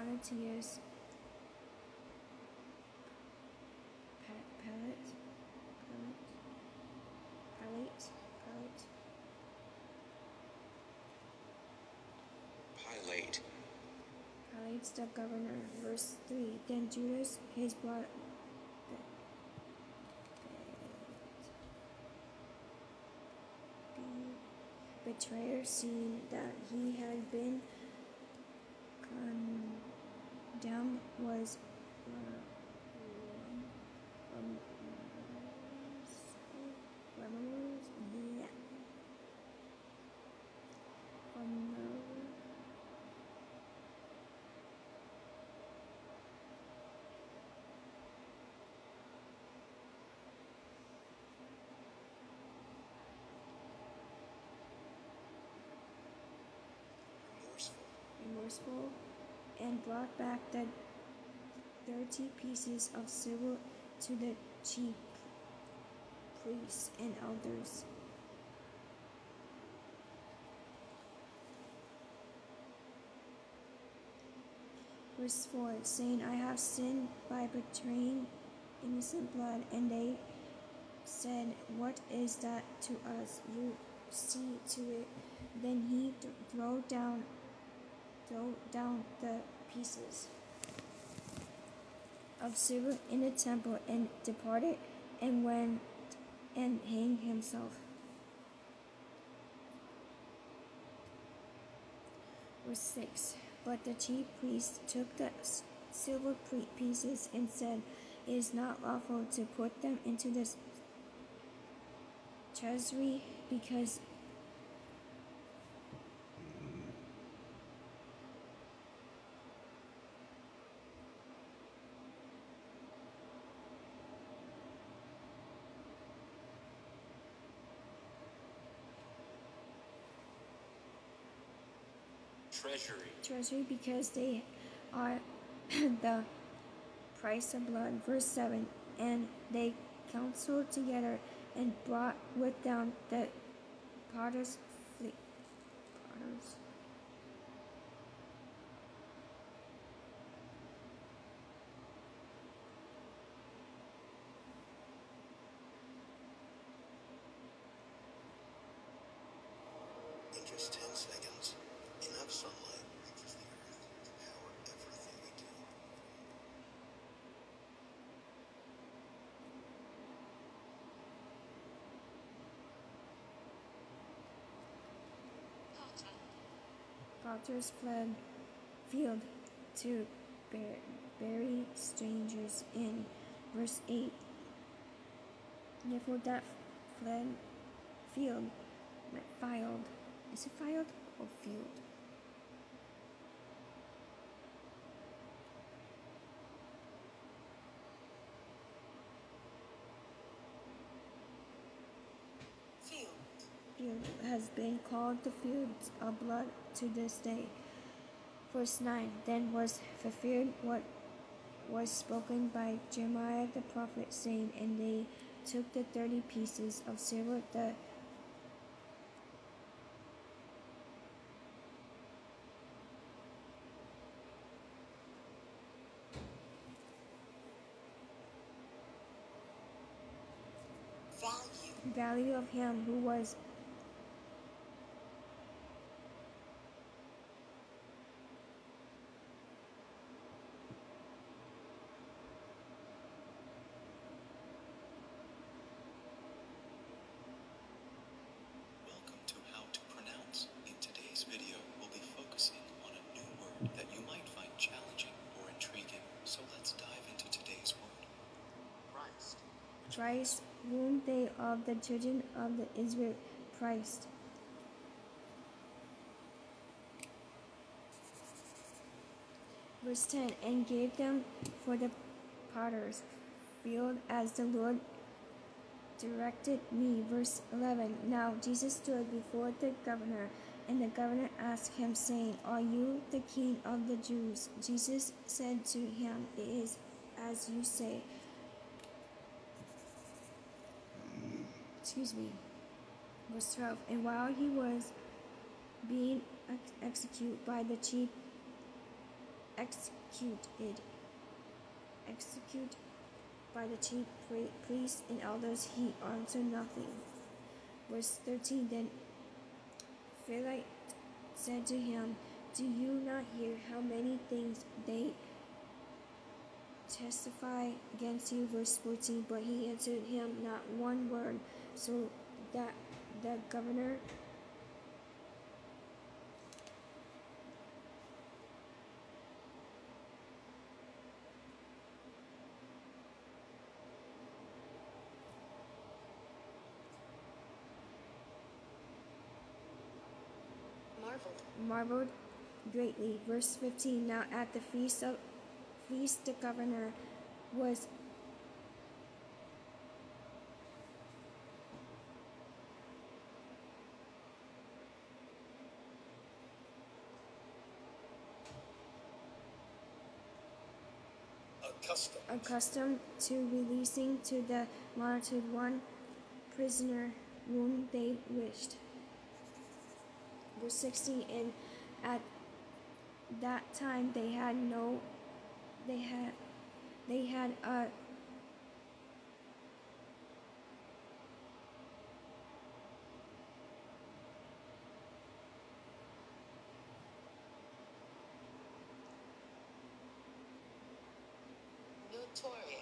Pontius Pilate, Pilate's the governor. Verse 3. Then Judas, his betrayer, seeing that he had been condemned, was remorseful, and brought back the 30 pieces of silver to the chief priests and elders. Verse 4, saying, I have sinned by betraying innocent blood. And they said, what is that to us? You see to it. Then he threw down the pieces of silver in the temple and departed and went and hanged himself. Verse 6. But the chief priests took the silver pieces and said, it is not lawful to put them into the treasury, because they are the price of blood. Verse 7. And they counseled together and brought with them the potter's fleet. In just 10 seconds, enough sunlight reaches the earth to power everything we do. Potters fled field to bury strangers in. Verse 8. Therefore that fled field, filed. Is it filed or field? Field has been called the fields of blood to this day. Verse 9. Then was fulfilled what was spoken by Jeremiah the prophet, saying, and they took the 30 pieces of silver, the value of him who was Welcome to How to Pronounce. In today's video, we'll be focusing on a new word that you might find challenging or intriguing. So let's dive into today's word. Christ, whom they of the children of the Israel Christ. Verse 10. And gave them for the potter's field as the Lord directed me. Verse 11. Now Jesus stood before the governor, and the governor asked him, saying, are you the king of the Jews? Jesus said to him, it is as you say. Verse 12. And while he was being executed by the chief executed by the chief priests and elders, he answered nothing. Verse 13. Then Pilate said to him, "Do you not hear how many things they testify against you?" Verse 14. But he answered him not one word, so that the governor marveled greatly. Verse 15. Now at the feast, the governor was accustomed to releasing to the multitude one prisoner whom they wished. Verse 16. And at that time they had a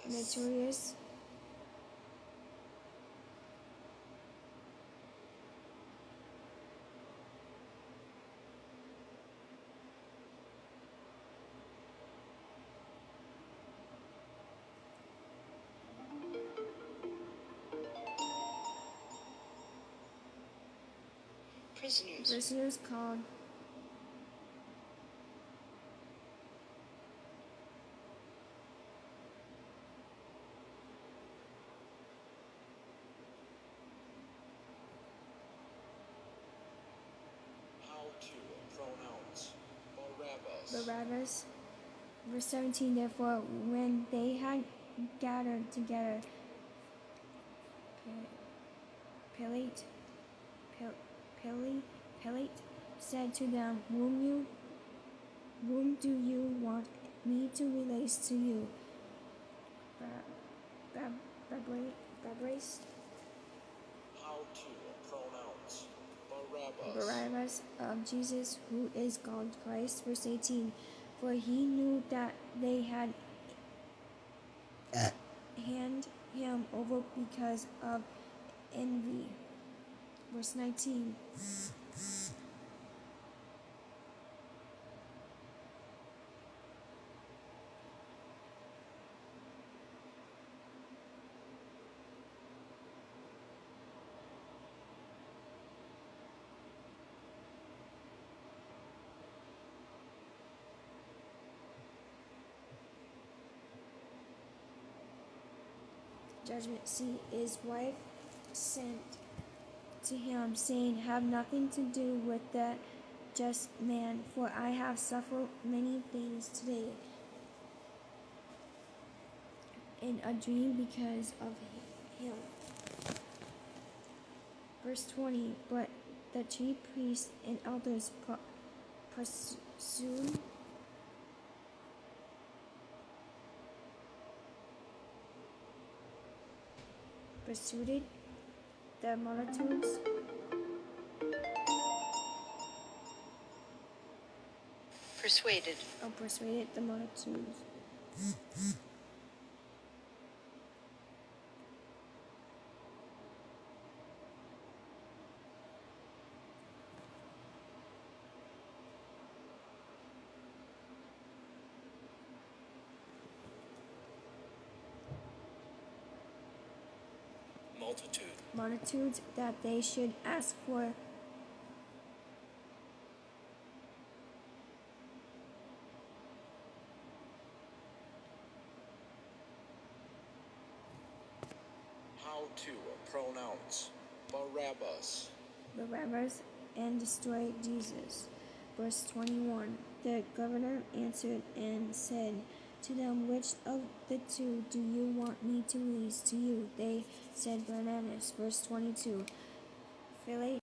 notorious prisoners called How to pronounce Barabbas. Verse 17. Therefore, when they had gathered together, Pilate said to them, "Whom do you want me to release to you? Barabbas, How to pronounce Barabbas of Jesus, who is called Christ." Verse 18. For he knew that they had handed him over because of envy. Verse 19. Judgment seat. His wife sent to him, saying, "Have nothing to do with that just man, for I have suffered many things today in a dream because of him." Verse 20. But the chief priests and elders persuaded the multitudes persuaded the multitudes multitudes that they should ask for How to pronounce Barabbas and destroy Jesus. Verse 21. The governor answered and said to them, "Which of the two do you want me to release to you?" They said, "Barabbas." Verse 22. Pilate